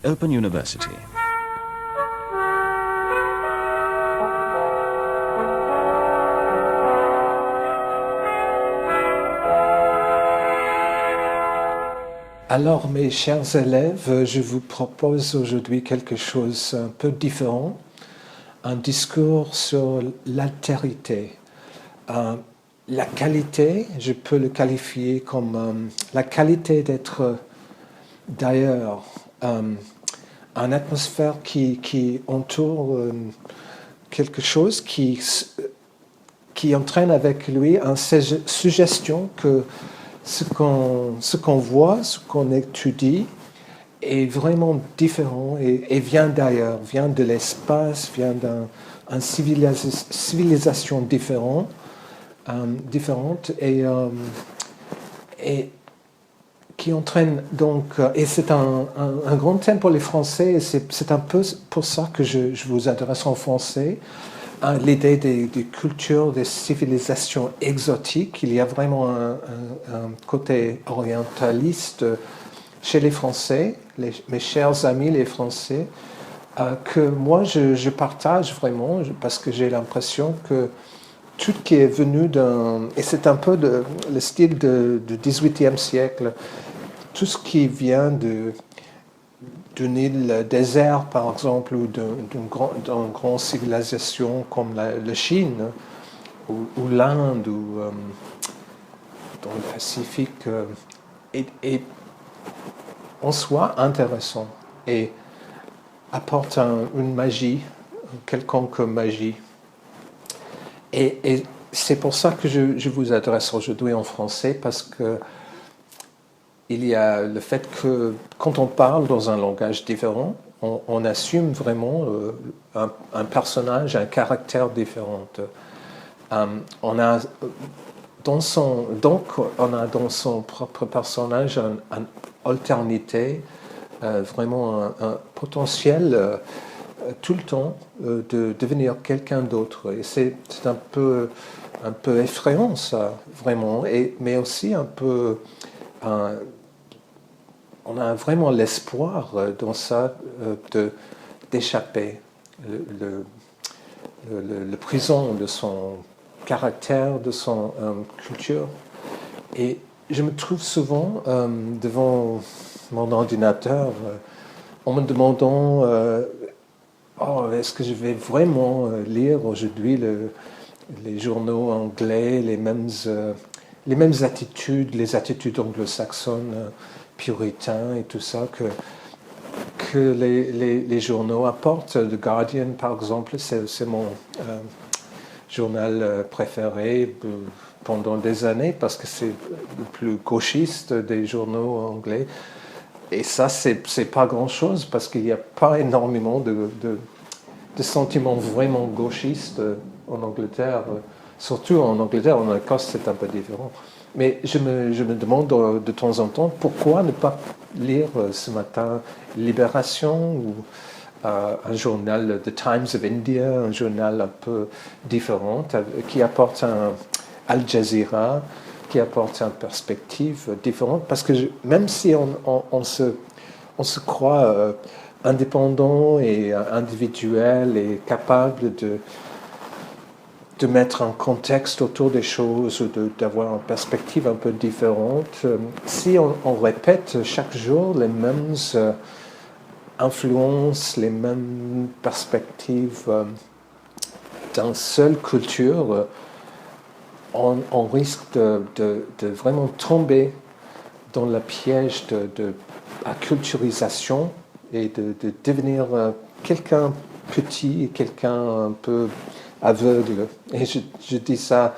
Open University. Alors, mes chers élèves, je vous propose aujourd'hui quelque chose un peu différent, un discours sur l'altérité. La qualité, je peux le qualifier comme la qualité d'être d'ailleurs, une atmosphère qui entoure quelque chose qui entraîne avec lui une suggestion que ce qu'on voit, ce qu'on étudie est vraiment différent et vient d'ailleurs, vient de l'espace, vient d'une civilisation différente et qui entraîne donc, et c'est un grand thème pour les Français, et c'est un peu pour ça que je vous adresse en français, l'idée des cultures, des civilisations exotiques. Il y a vraiment un côté orientaliste chez les Français, mes chers amis les Français, que moi je partage vraiment, parce que j'ai l'impression que tout qui est venu et c'est un peu le style du XVIIIe siècle, tout ce qui vient d'une île désert, par exemple, ou d'une grande civilisation comme la Chine, ou l'Inde, ou dans le Pacifique, est en soi intéressant et apporte une magie, une quelconque magie. Et c'est pour ça que je vous adresse aujourd'hui en français, parce que il y a le fait que quand on parle dans un langage différent, on assume vraiment un personnage, un caractère différent. On a donc on a dans son propre personnage une alternité, vraiment un potentiel tout le temps de devenir quelqu'un d'autre. Et c'est un peu effrayant, ça, vraiment, mais aussi un peu... on a vraiment l'espoir dans ça d'échapper le prison de son caractère, de son culture. Et je me trouve souvent devant mon ordinateur en me demandant est-ce que je vais vraiment lire aujourd'hui les journaux anglais, les mêmes attitudes, les attitudes anglo-saxonnes, puritains et tout ça que les journaux apportent. The Guardian, par exemple, c'est mon journal préféré pendant des années, parce que c'est le plus gauchiste des journaux anglais. Et ça, c'est pas grand-chose, parce qu'il n'y a pas énormément de sentiments vraiment gauchistes en Angleterre. Surtout en Angleterre, en Écosse, c'est un peu différent. Mais je me demande de temps en temps pourquoi ne pas lire ce matin Libération ou un journal, The Times of India, un journal un peu différent, qui apporte Al Jazeera, qui apporte une perspective différente, parce que même si on se croit indépendant et individuel et capable de mettre un contexte autour des choses, ou d'avoir une perspective un peu différente, si on répète chaque jour les mêmes influences, les mêmes perspectives d'une seule culture, on risque de vraiment tomber dans le piège de la culturisation et de devenir quelqu'un petit et quelqu'un un peu aveugle. Et je dis ça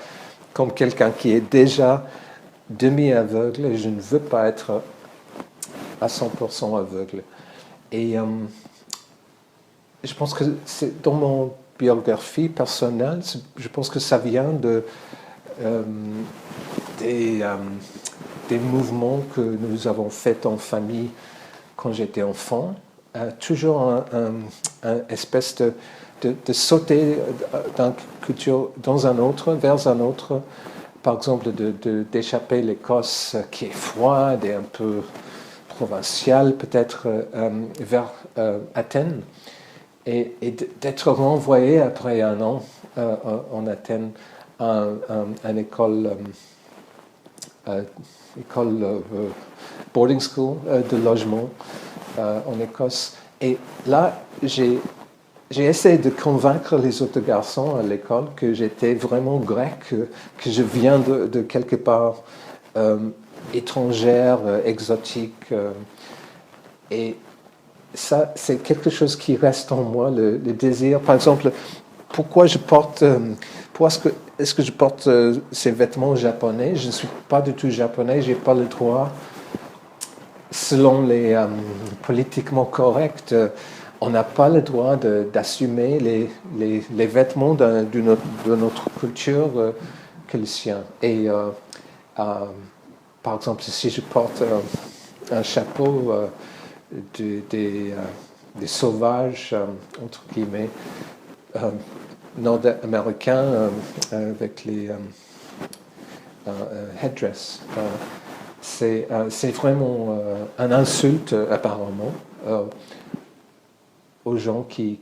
comme quelqu'un qui est déjà demi-aveugle, et je ne veux pas être à 100% aveugle. Et je pense que c'est dans mon biographie personnelle, je pense que ça vient des mouvements que nous avons faits en famille quand j'étais enfant. Toujours un espèce de sauter d'une culture dans un autre, vers un autre. Par exemple, d'échapper l'Écosse qui est froide et un peu provincial peut-être vers Athènes et d'être renvoyé après un an en Athènes à une école boarding school de logement en Écosse. Et là, j'ai essayé de convaincre les autres garçons à l'école que j'étais vraiment grec, que je viens de quelque part étrangère, exotique. Et ça, c'est quelque chose qui reste en moi, le désir. Par exemple, pourquoi est-ce que je porte ces vêtements japonais? Je ne suis pas du tout japonais, je n'ai pas le droit, selon les politiquement corrects, on n'a pas le droit d'assumer les vêtements de notre culture que le sien. Et par exemple, si je porte un chapeau des sauvages, entre guillemets, nord-américains avec les headdress, c'est vraiment une insulte apparemment aux gens qui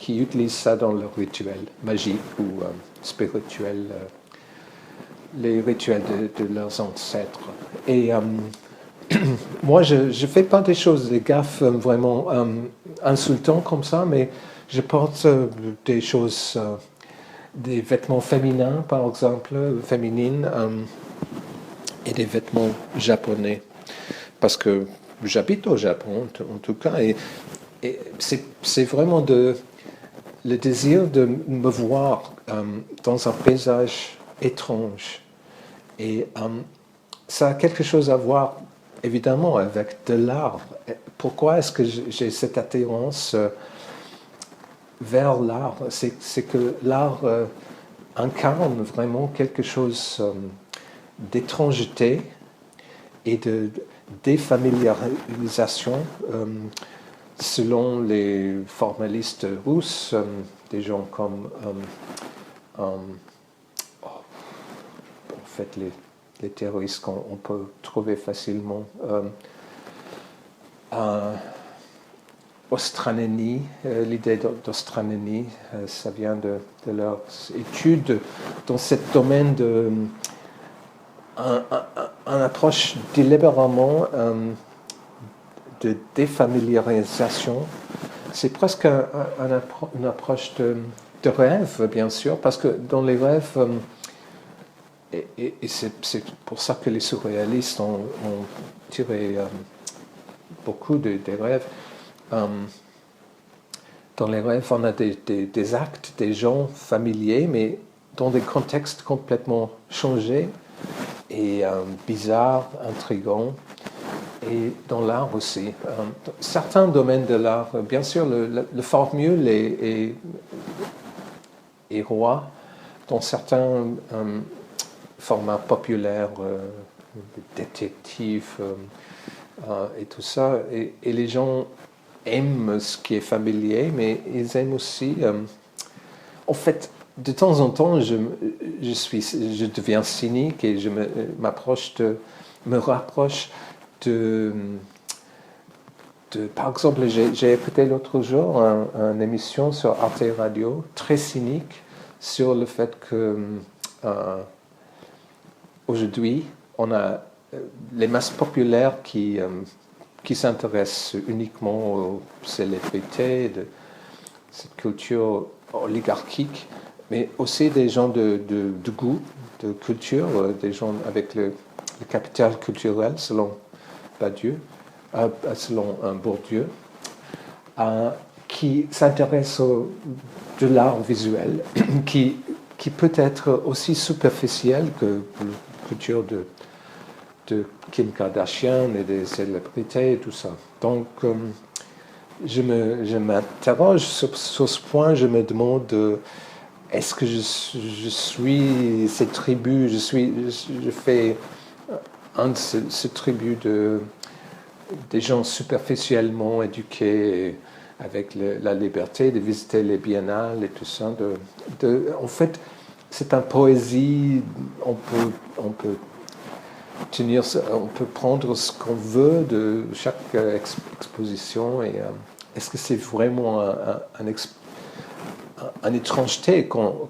utilisent ça dans leur rituel magique ou spirituel, les rituels de leurs ancêtres. Et moi, je ne fais pas des choses, des gaffes vraiment insultantes comme ça, mais je porte des choses, des vêtements féminins, par exemple, féminines, et des vêtements japonais. Parce que j'habite au Japon, en tout cas, et c'est vraiment le désir de me voir dans un paysage étrange. Et ça a quelque chose à voir, évidemment, avec de l'art. Pourquoi est-ce que j'ai cette attirance vers l'art? C'est que l'art incarne vraiment quelque chose d'étrangeté et de défamiliarisation. Selon les formalistes russes, des gens comme en fait les terroristes qu'on peut trouver facilement, Ostraneni, l'idée d'Ostraneni, ça vient de leurs études dans ce domaine de une approche délibérément de défamiliarisation. C'est presque une approche de rêve, bien sûr, parce que dans les rêves, et c'est pour ça que les surréalistes ont tiré beaucoup des rêves. Dans les rêves, on a des actes, des gens familiers, mais dans des contextes complètement changés et bizarres, intrigants. Et dans l'art aussi. Certains domaines de l'art, bien sûr, le formule est roi dans certains formats populaires, détectives et tout ça. Et les gens aiment ce qui est familier, mais ils aiment aussi... en fait, de temps en temps, je deviens cynique et je me rapproche par exemple, j'ai écouté l'autre jour une émission sur Arte Radio, très cynique, sur le fait que aujourd'hui, on a les masses populaires qui s'intéressent uniquement aux célébrités, de cette culture oligarchique, mais aussi des gens de goût, de culture, des gens avec le capital culturel, selon Badiou, selon Bourdieu, qui s'intéresse de l'art visuel, qui peut être aussi superficiel que la culture de Kim Kardashian et des célébrités et tout ça. Donc, je m'interroge sur ce point, je me demande est-ce que je suis cette tribu, je fais un de ce tribu des gens superficiellement éduqués avec la liberté de visiter les biennales et tout ça. En fait, c'est une poésie, on peut on peut prendre ce qu'on veut de chaque exposition et est-ce que c'est vraiment une étrangeté qu'on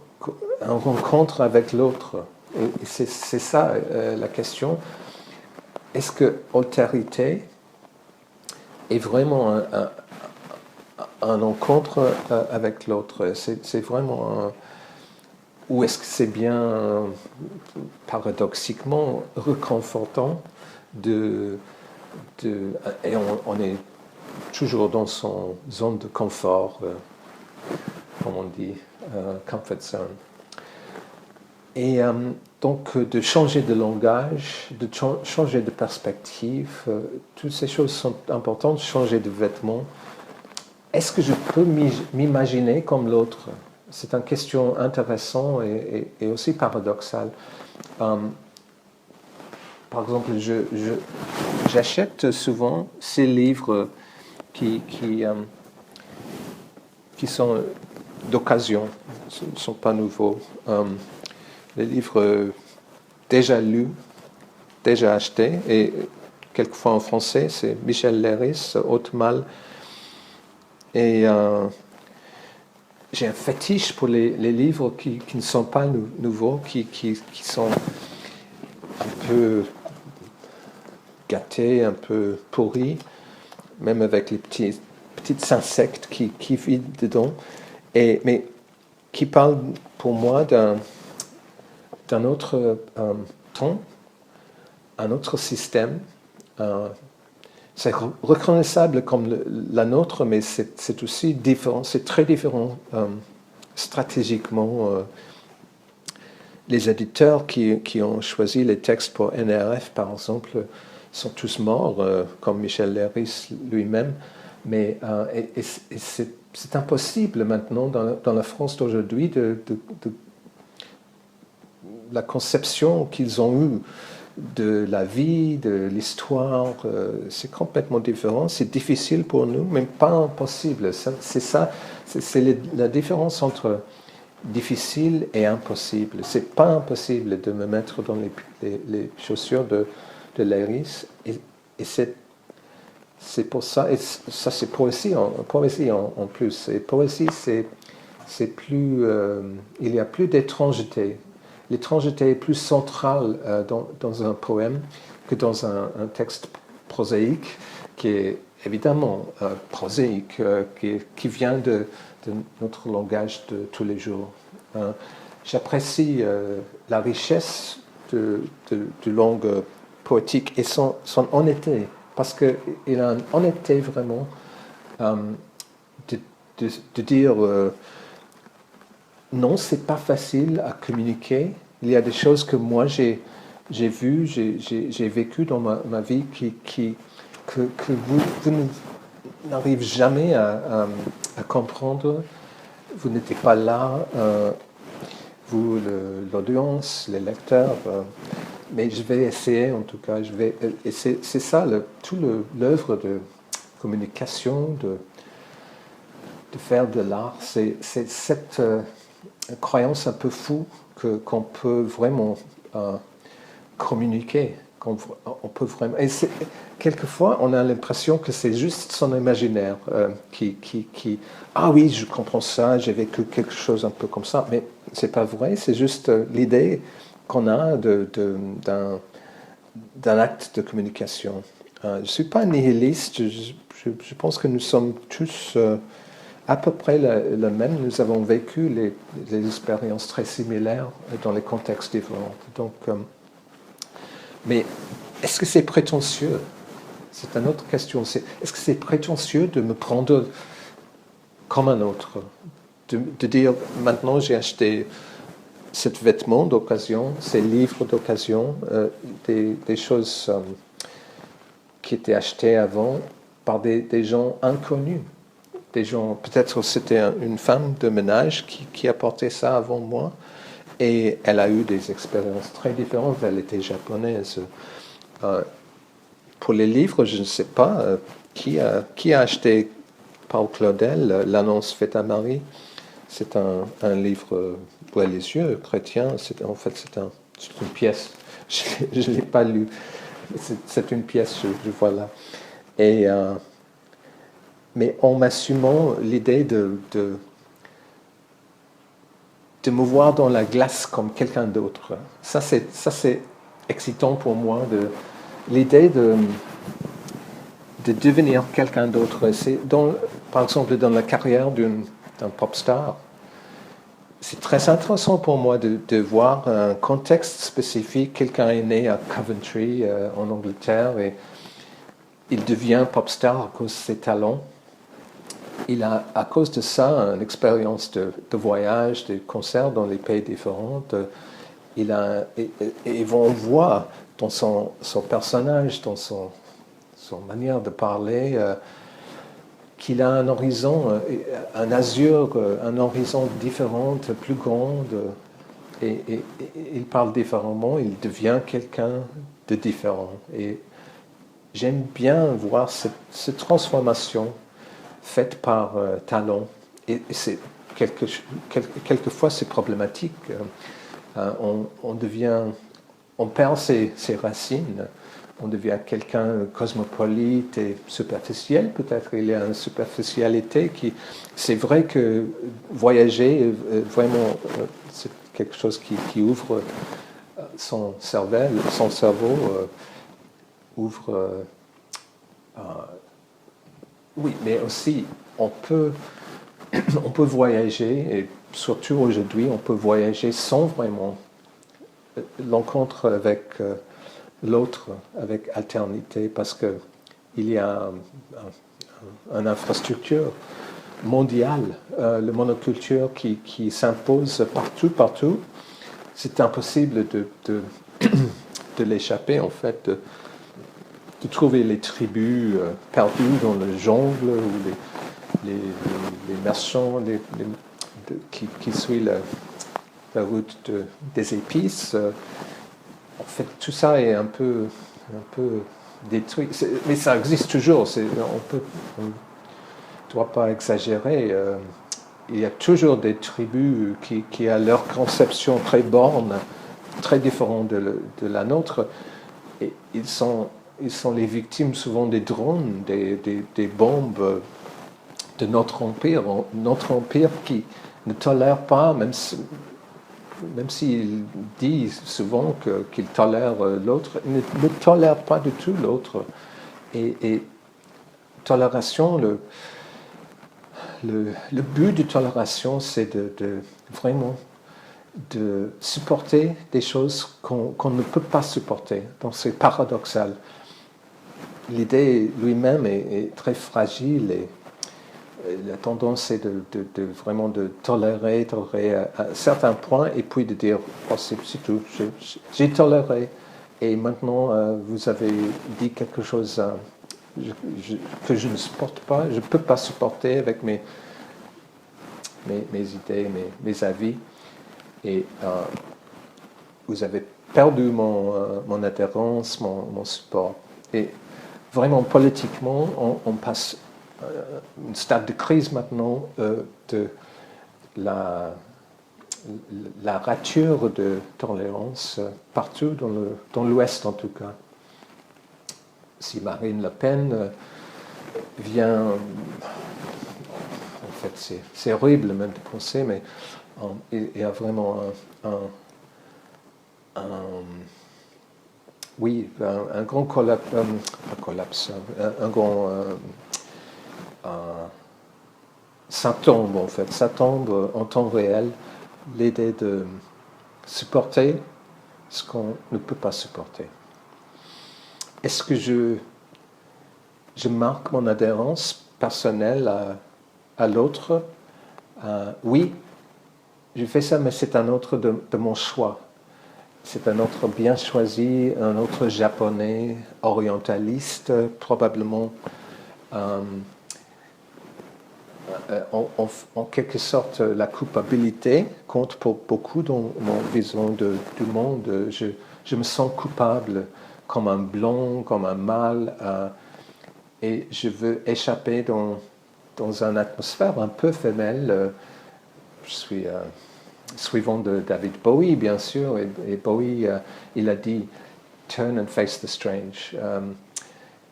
rencontre avec l'autre? Et c'est ça la question. Est-ce que altérité est vraiment un rencontre avec l'autre? C'est vraiment ou est-ce que c'est bien paradoxiquement réconfortant et on est toujours dans son zone de confort, comme on dit, comfort zone. Et donc de changer de langage, de changer de perspective, toutes ces choses sont importantes, changer de vêtements. Est-ce que je peux m'imaginer comme l'autre? C'est une question intéressante et aussi paradoxale. Par exemple, j'achète souvent ces livres qui sont d'occasion, ne sont pas nouveaux. Les livres déjà lus, déjà achetés, et quelquefois en français, c'est Michel Leiris, Haute Malle. Et j'ai un fétiche pour les livres qui ne sont pas nouveaux, qui sont un peu gâtés, un peu pourris, même avec les petits insectes qui vivent dedans, mais qui parlent pour moi d'un autre ton, un autre système. C'est reconnaissable comme la nôtre, mais c'est aussi différent, c'est très différent stratégiquement. Les éditeurs qui ont choisi les textes pour NRF, par exemple, sont tous morts, comme Michel Leiris lui-même, mais c'est impossible maintenant dans la France d'aujourd'hui de la conception qu'ils ont eue de la vie, de l'histoire, c'est complètement différent. C'est difficile pour nous, mais pas impossible. C'est ça, c'est la différence entre difficile et impossible. C'est pas impossible de me mettre dans les chaussures de Leiris, et c'est pour ça. Et ça, c'est poésie en plus. Et poésie, c'est plus, il y a plus d'étrangeté. L'étrangeté est plus centrale dans un poème que dans un texte prosaïque, qui est évidemment prosaïque, qui vient de notre langage de tous les jours. J'apprécie la richesse de langue poétique et son honnêteté, parce qu'il a une honnêteté vraiment de dire... non, c'est pas facile à communiquer. Il y a des choses que moi j'ai vues, j'ai vécues dans ma vie que vous n'arrivez jamais à comprendre. Vous n'étiez pas là, vous, l'audience, les lecteurs. Mais je vais essayer, en tout cas. Et c'est ça, tout l'œuvre de communication, de faire de l'art. C'est cette... croyance un peu fou qu'on peut vraiment communiquer, on peut vraiment. Et quelquefois, on a l'impression que c'est juste son imaginaire qui ah oui, je comprends ça, j'ai vécu quelque chose un peu comme ça, mais c'est pas vrai, c'est juste l'idée qu'on a d'un acte de communication. Je suis pas nihiliste, je pense que nous sommes tous à peu près le même. Nous avons vécu les expériences très similaires dans les contextes différents. Donc, mais est-ce que c'est prétentieux? C'est une autre question. Est-ce que c'est prétentieux de me prendre comme un autre? De dire, maintenant j'ai acheté ces vêtements d'occasion, ces livres d'occasion, des choses qui étaient achetées avant par des gens inconnus. Des gens, peut-être c'était une femme de ménage qui a porté ça avant moi, et elle a eu des expériences très différentes. Elle était japonaise. Pour les livres, je ne sais pas qui a acheté Paul Claudel, L'annonce faite à Marie. C'est un livre pour les yeux chrétien. En fait, c'est une pièce. je ne l'ai pas lu. C'est une pièce, je vois là. Et, mais en m'assumant l'idée de me voir dans la glace comme quelqu'un d'autre. Ça, c'est excitant pour moi, l'idée de devenir quelqu'un d'autre. Par exemple, dans la carrière d'un pop star, c'est très intéressant pour moi de voir un contexte spécifique. Quelqu'un est né à Coventry, en Angleterre, et il devient pop star à cause de ses talents. Il a, à cause de ça, une expérience de voyage, de concerts dans les pays différents. Et on voit dans son personnage, dans son manière de parler, qu'il a un horizon, un azur, un horizon différent, plus grand. Et il parle différemment, il devient quelqu'un de différent. Et j'aime bien voir cette transformation faite par talent. Et quelquefois, c'est problématique. On perd ses racines. On devient quelqu'un cosmopolite et superficiel, peut-être. Il y a une superficialité qui... C'est vrai que voyager, vraiment, c'est quelque chose qui ouvre son cerveau ouvre... oui, mais aussi, on peut voyager, et surtout aujourd'hui, on peut voyager sans vraiment l'encontre avec... l'autre avec alternité, parce qu'il y a une infrastructure mondiale, la monoculture qui s'impose partout. C'est impossible de l'échapper, en fait, de trouver les tribus perdues dans le jungle, ou les marchands qui suivent la route des épices. En fait, tout ça est un peu détruit. Mais ça existe toujours. On ne doit pas exagérer. Il y a toujours des tribus qui ont leur conception très borne, très différente de la nôtre. Et ils sont les victimes souvent des drones, des bombes de notre empire. Notre empire qui ne tolère pas, même s'il dit souvent qu'il tolère l'autre, il ne tolère pas du tout l'autre. Et tolération, le but de tolération, c'est vraiment de supporter des choses qu'on ne peut pas supporter. Donc c'est paradoxal. L'idée lui-même est très fragile, et la tendance est vraiment de tolérer à certains points, et puis de dire oh, c'est tout, j'ai toléré, et maintenant vous avez dit quelque chose que je ne supporte pas, je ne peux pas supporter avec mes idées, mes avis, et vous avez perdu mon adhérence, mon support. Et vraiment politiquement, on passe un stade de crise maintenant de la rature de tolérance partout dans l'Ouest, en tout cas. Si Marine Le Pen vient, en fait c'est horrible même de penser, mais il y a vraiment un grand collapse, un grand... ça tombe, en fait, ça tombe en temps réel, l'idée de supporter ce qu'on ne peut pas supporter. Est-ce que je marque mon adhérence personnelle à l'autre? Oui, je fais ça, mais c'est un autre de mon choix. C'est un autre bien choisi, un autre japonais, orientaliste, probablement. En quelque sorte, la culpabilité compte pour beaucoup dans mon vision du monde. Je me sens coupable, comme un blanc, comme un mâle, et je veux échapper dans une atmosphère un peu femelle. Je suis suivant de David Bowie, bien sûr. Et Bowie, il a dit « Turn and face the strange ».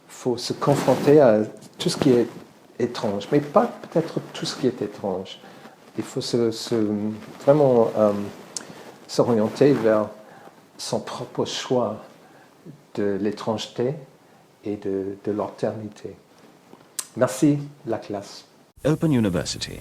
Faut se confronter à tout ce qui est étrange, mais pas peut-être tout ce qui est étrange. Il faut vraiment s'orienter vers son propre choix de l'étrangeté et de l'alternité. Merci, la classe. Open University.